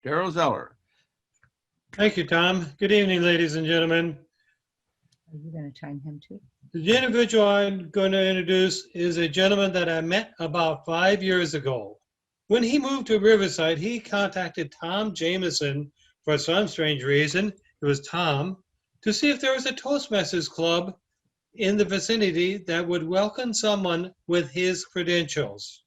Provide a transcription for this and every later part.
Daryl Zeller. Thank you, Tom. Good evening, ladies and gentlemen. Are you going to chime him too? The individual I'm going to introduce is a gentleman that I met about 5 years ago. When he moved to Riverside, he contacted Tom Jameson for some strange reason. It was Tom to see if there was a Toastmasters club in the vicinity that would welcome someone with his credentials.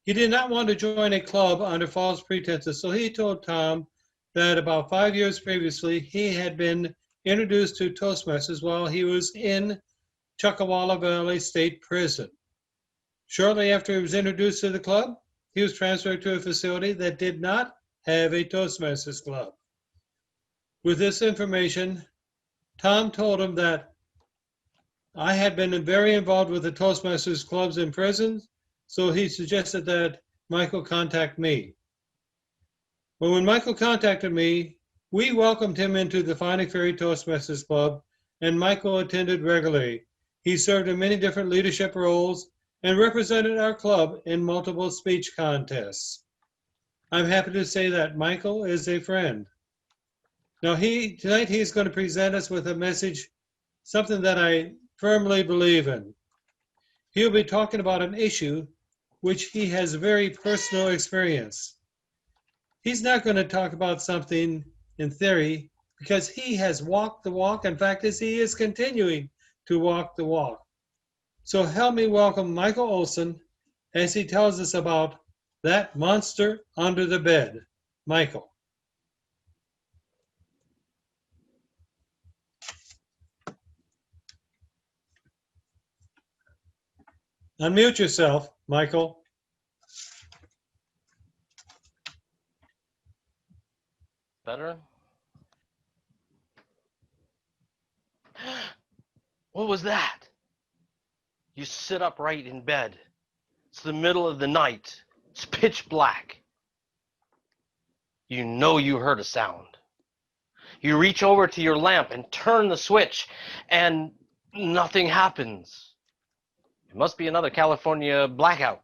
He did not want to join a club under false pretenses, so he told Tom that about 5 years previously he had been introduced to Toastmasters while he was in Chuckawalla Valley State Prison. Shortly after he was introduced to the club, he was transferred to a facility that did not have a Toastmasters club. With this information, Tom told him that I had been very involved with the Toastmasters clubs in prisons, so he suggested that Michael contact me. Well, when Michael contacted me, we welcomed him into the Finding Fairy Toastmasters Club, and Michael attended regularly. He served in many different leadership roles and represented our club in multiple speech contests. I'm happy to say that Michael is a friend. Now, tonight he's going to present us with a message, something that I firmly believe in. He'll be talking about an issue which he has very personal experience. He's not going to talk about something in theory because he has walked the walk. In fact, he is continuing to walk the walk. So help me welcome Michael Olsen as he tells us about that monster under the bed. Michael. Unmute yourself, Michael. Better? What was that? You sit upright in bed. It's the middle of the night. It's pitch black. You know you heard a sound. You reach over to your lamp and turn the switch, and nothing happens. It must be another California blackout.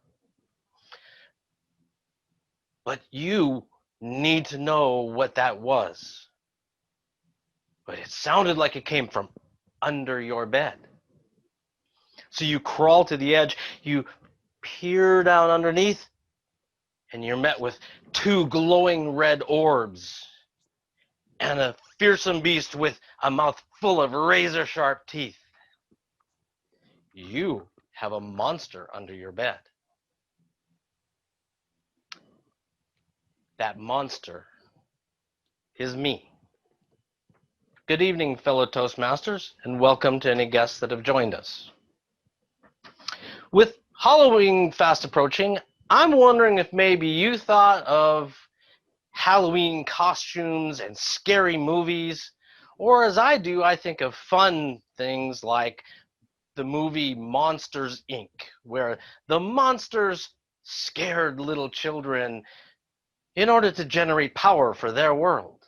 But you need to know what that was. But it sounded like it came from under your bed. So you crawl to the edge, you peer down underneath, and you're met with two glowing red orbs and a fearsome beast with a mouth full of razor-sharp teeth. You have a monster under your bed. That monster is me. Good evening, fellow Toastmasters, and welcome to any guests that have joined us. With Halloween fast approaching, I'm wondering if maybe you thought of Halloween costumes and scary movies, or as I do, I think of fun things like the movie Monsters, Inc., where the monsters scared little children in order to generate power for their world.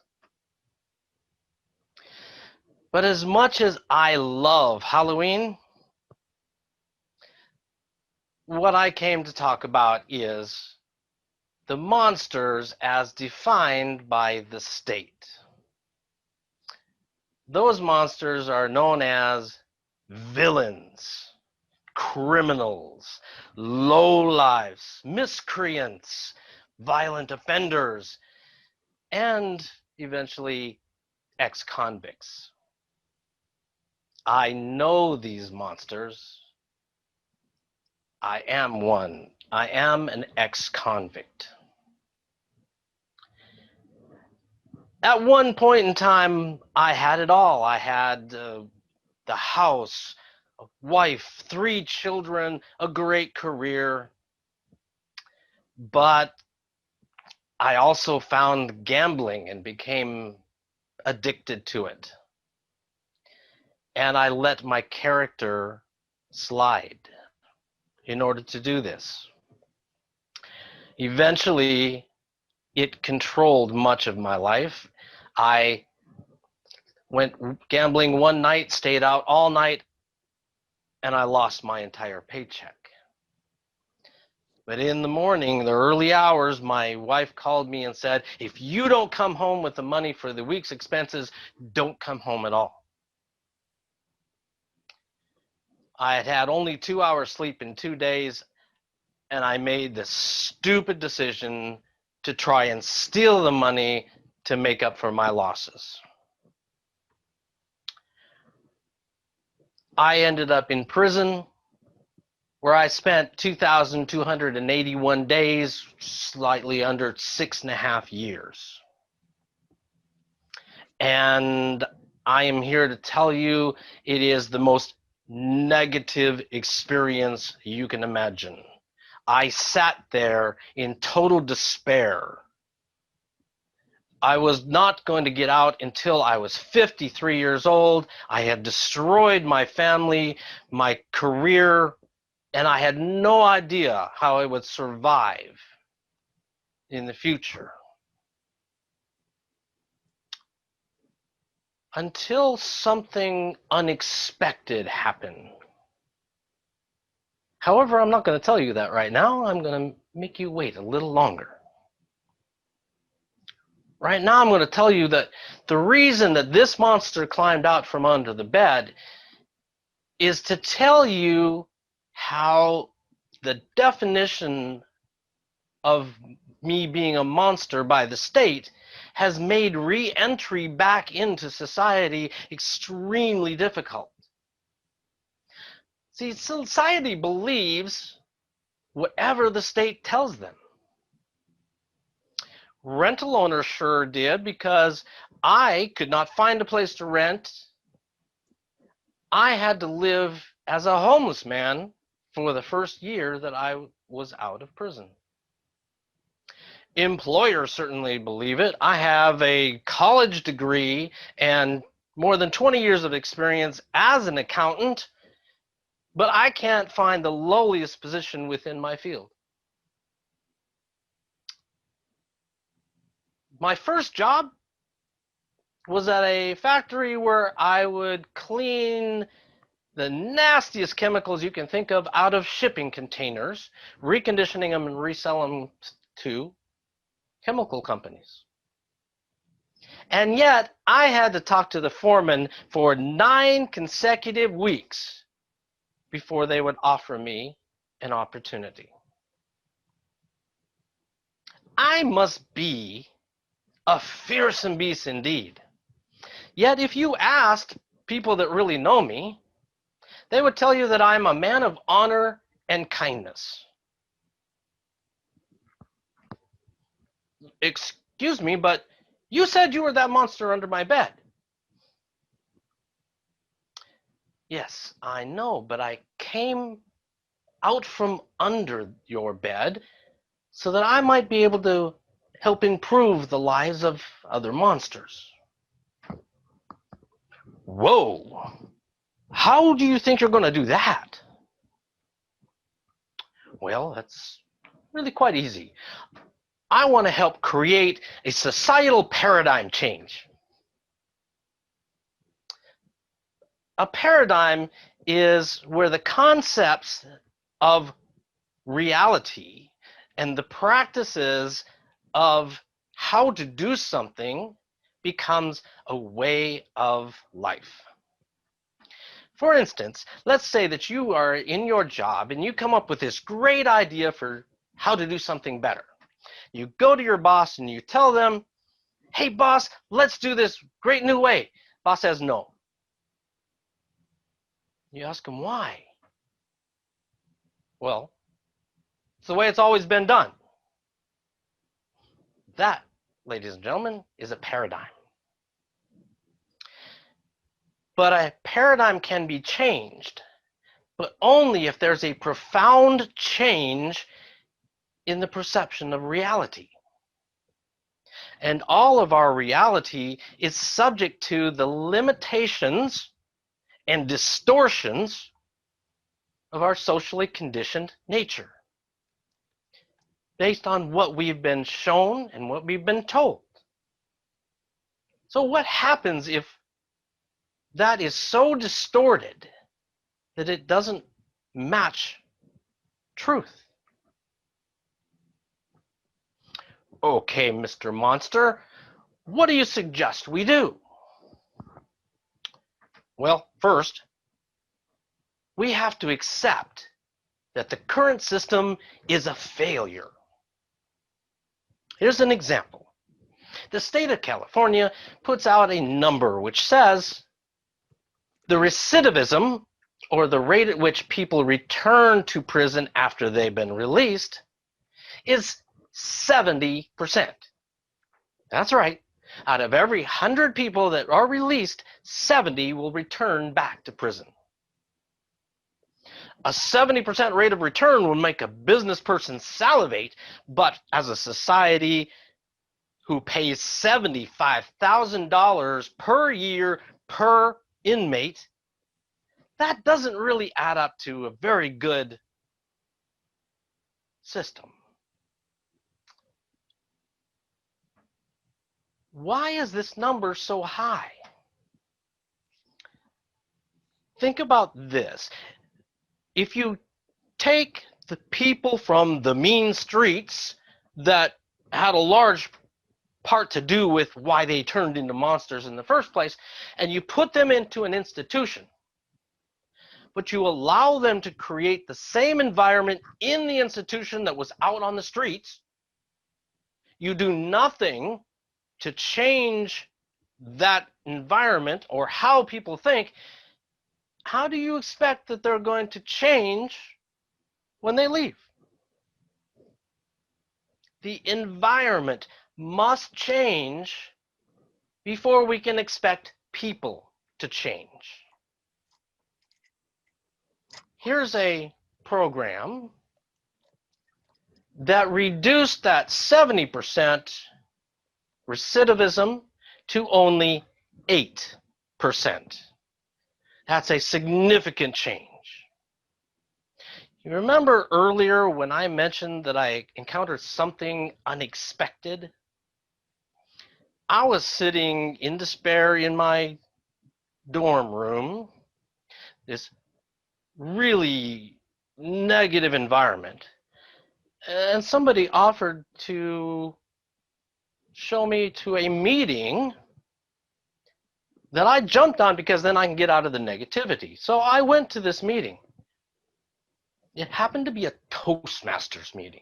But as much as I love Halloween, what I came to talk about is the monsters as defined by the state. Those monsters are known as villains, criminals, lowlifes, miscreants, violent offenders, and eventually ex-convicts. I know these monsters. I am one. I am an ex-convict. At one point in time, I had it all. I had the house, a wife, 3 children, a great career. But I also found gambling and became addicted to it. And I let my character slide in order to do this. Eventually, it controlled much of my life. I went gambling one night, stayed out all night, and I lost my entire paycheck. But in the morning, the early hours, my wife called me and said, if you don't come home with the money for the week's expenses, don't come home at all. I had had only 2 hours sleep in 2 days, and I made the stupid decision to try and steal the money to make up for my losses. I ended up in prison, where I spent 2,281 days, slightly under 6.5 years. And I am here to tell you it is the most negative experience you can imagine. I sat there in total despair. I was not going to get out until I was 53 years old. I had destroyed my family, my career, and I had no idea how I would survive in the future. Until something unexpected happened. However, I'm not going to tell you that right now. I'm going to make you wait a little longer. Right now, I'm going to tell you that the reason that this monster climbed out from under the bed is to tell you how the definition of me being a monster by the state has made re-entry back into society extremely difficult. See, society believes whatever the state tells them. Rental owners sure did, because I could not find a place to rent. I had to live as a homeless man for the first year that I was out of prison. Employers certainly believe it. I have a college degree and more than 20 years of experience as an accountant, but I can't find the lowliest position within my field. My first job was at a factory where I would clean the nastiest chemicals you can think of out of shipping containers, reconditioning them and reselling them to chemical companies. And yet, I had to talk to the foreman for 9 consecutive weeks before they would offer me an opportunity. I must be a fearsome beast indeed. Yet, if you asked people that really know me, they would tell you that I'm a man of honor and kindness. Excuse me, but you said you were that monster under my bed. Yes, I know, but I came out from under your bed so that I might be able to help improve the lives of other monsters. Whoa! How do you think you're going to do that? Well, that's really quite easy. I want to help create a societal paradigm change. A paradigm is where the concepts of reality and the practices of how to do something becomes a way of life. For instance, let's say that you are in your job and you come up with this great idea for how to do something better. You go to your boss and you tell them, hey boss, let's do this great new way. Boss says no. You ask him why. Well, it's the way it's always been done. That, ladies and gentlemen, is a paradigm. But a paradigm can be changed, but only if there's a profound change in the perception of reality. And all of our reality is subject to the limitations and distortions of our socially conditioned nature, based on what we've been shown and what we've been told. So what happens if that is so distorted that it doesn't match truth? Okay, Mr. Monster, what do you suggest we do? Well, first, we have to accept that the current system is a failure. Here's an example. The state of California puts out a number which says the recidivism, or the rate at which people return to prison after they've been released, is 70%. That's right. Out of every 100 people that are released, 70 will return back to prison. A 70% rate of return will make a business person salivate, but as a society who pays $75,000 per year per inmate, that doesn't really add up to a very good system. Why is this number so high? Think about this. If you take the people from the mean streets that had a large part to do with why they turned into monsters in the first place, and you put them into an institution, but you allow them to create the same environment in the institution that was out on the streets, you do nothing to change that environment or how people think, how do you expect that they're going to change when they leave? The environment must change before we can expect people to change. Here's a program that reduced that 70% recidivism to only 8%. That's a significant change. You remember earlier when I mentioned that I encountered something unexpected? I was sitting in despair in my dorm room, this really negative environment, and somebody offered to show me to a meeting that I jumped on because then I can get out of the negativity. So I went to this meeting. It happened to be a Toastmasters meeting.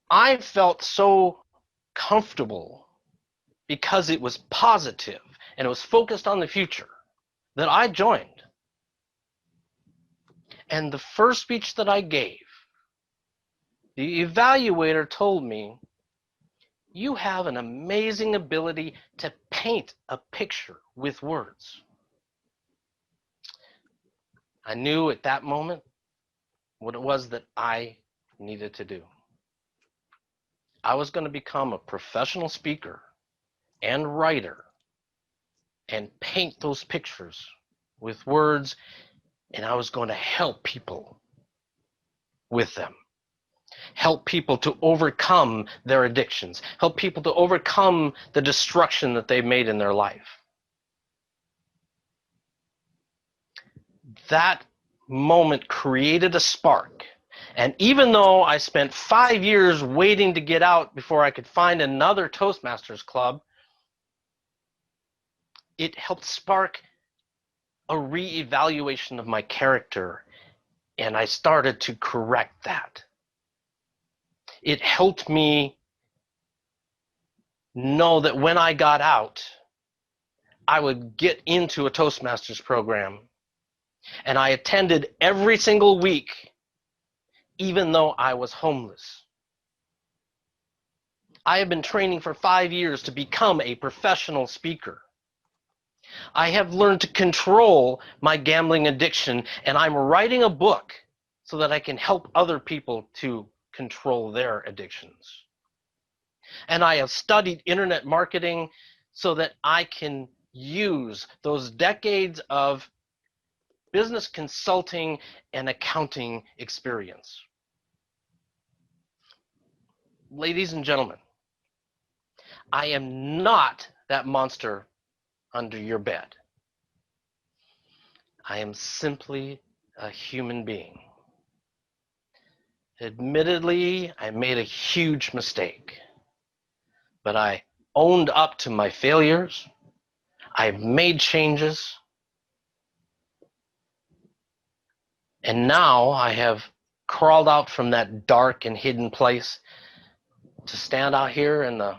I felt so comfortable because it was positive and it was focused on the future that I joined. And the first speech that I gave, the evaluator told me, you have an amazing ability to paint a picture with words. I knew at that moment what it was that I needed to do. I was going to become a professional speaker and writer and paint those pictures with words, and I was going to help people with them. Help people to overcome their addictions. Help people to overcome the destruction that they've made in their life. That moment created a spark. And even though I spent 5 years waiting to get out before I could find another Toastmasters club, it helped spark a reevaluation of my character, and I started to correct that. It helped me know that when I got out, I would get into a Toastmasters program, and I attended every single week, even though I was homeless. I have been training for 5 years to become a professional speaker. I have learned to control my gambling addiction, and I'm writing a book so that I can help other people to control their addictions. And I have studied internet marketing so that I can use those decades of business consulting and accounting experience. Ladies and gentlemen, I am not that monster under your bed. I am simply a human being. Admittedly, I made a huge mistake, but I owned up to my failures. I made changes, and now I have crawled out from that dark and hidden place to stand out here in the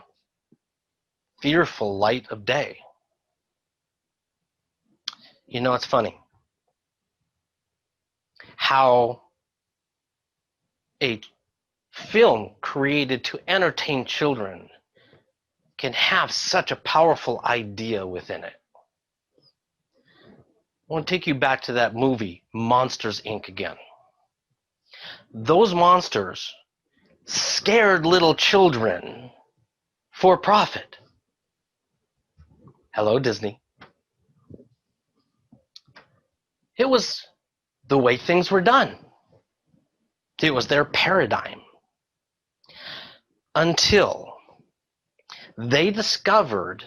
fearful light of day. You know, it's funny how a film created to entertain children can have such a powerful idea within it. I want to take you back to that movie, Monsters, Inc. again. Those monsters scared little children for profit. Hello, Disney. It was the way things were done. It was their paradigm. Until they discovered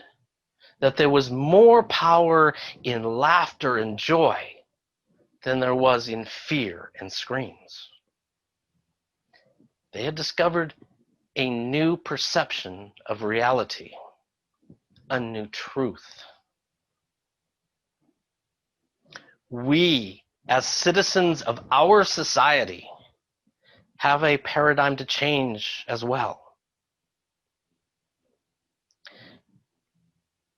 that there was more power in laughter and joy than there was in fear and screams. They had discovered a new perception of reality, a new truth. We, as citizens of our society, have a paradigm to change as well.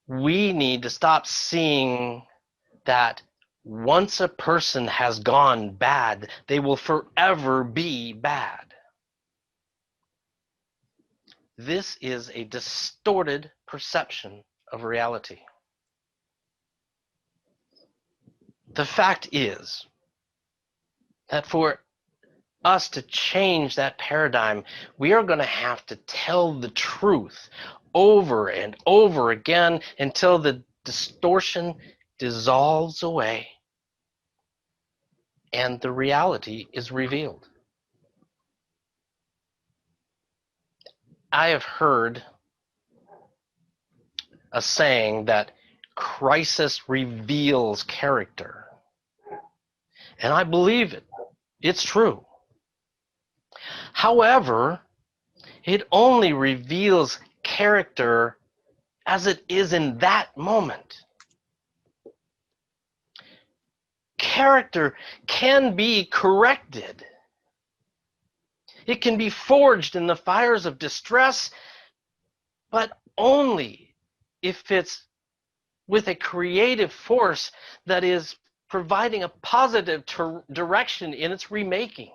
We need to stop seeing that once a person has gone bad, they will forever be bad. This is a distorted perception of reality. The fact is that for us to change that paradigm, we are going to have to tell the truth over and over again until the distortion dissolves away and the reality is revealed. I have heard a saying that crisis reveals character, and I believe it. It's true. However, it only reveals character as it is in that moment. Character can be corrected. It can be forged in the fires of distress, but only if it's with a creative force that is providing a positive direction in its remaking.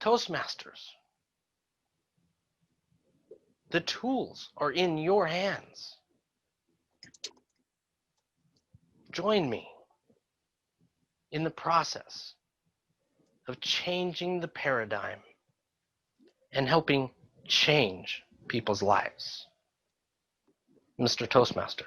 Toastmasters. The tools are in your hands. Join me in the process of changing the paradigm and helping change people's lives. Mr. Toastmaster.